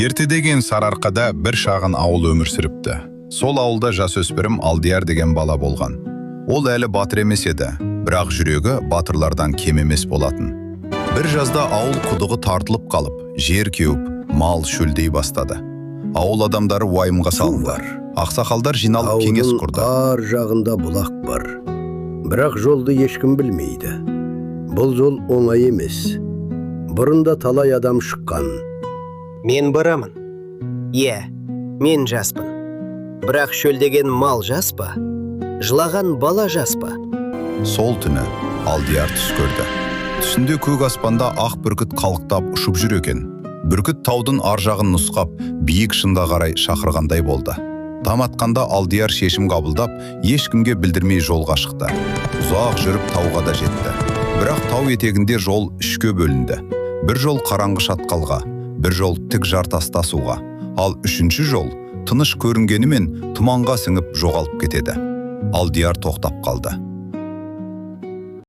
Ерте деген Сарыарқада бір шағын ауыл өмір сүріпті. Сол ауылда жасөспірім Алдияр деген бала болған. Ол әлі батыр емес еді, бірақ жүрегі батырлардан кем емес болатын. Бір жазда ауыл құдығы тартылып қалып, жер кеуіп, мал шөлдей бастады. Ауыл адамдары уайымға салынды. Ақсақалдар жиналып кеңес құрды. Ар жағында бұлақ бар. Бірақ жолды ешкім білмейді. Бұл жол оңай емес. Бұрында талай адам шыққан. Мен барамын. Мен жаспын. Бірақ шөлдеген мал жас па? Жылаған бала жас па? Сол түні Алдияр түс көрді. Түсінде көк аспанда ақ бүркіт қалықтап ұшып жүр екен. Бүркіт таудың ар жағын нұсқап, биік шыңға қарай шақырғандай болды. Там атқанда Алдияр шешім қабылдап, ешкімге білдірмей жолға шықты. Ұзақ жүріп тауға да жетті. Бірақ тау етегінде жол үшке бөлінді. Бір жол қараңғы шатқалға, бір жол тік жартасты суға, ал үшінші жол тыныш көрінгенімен тұманға сіңіп жоғалып кетеді. Алдияр тоқтап қалды.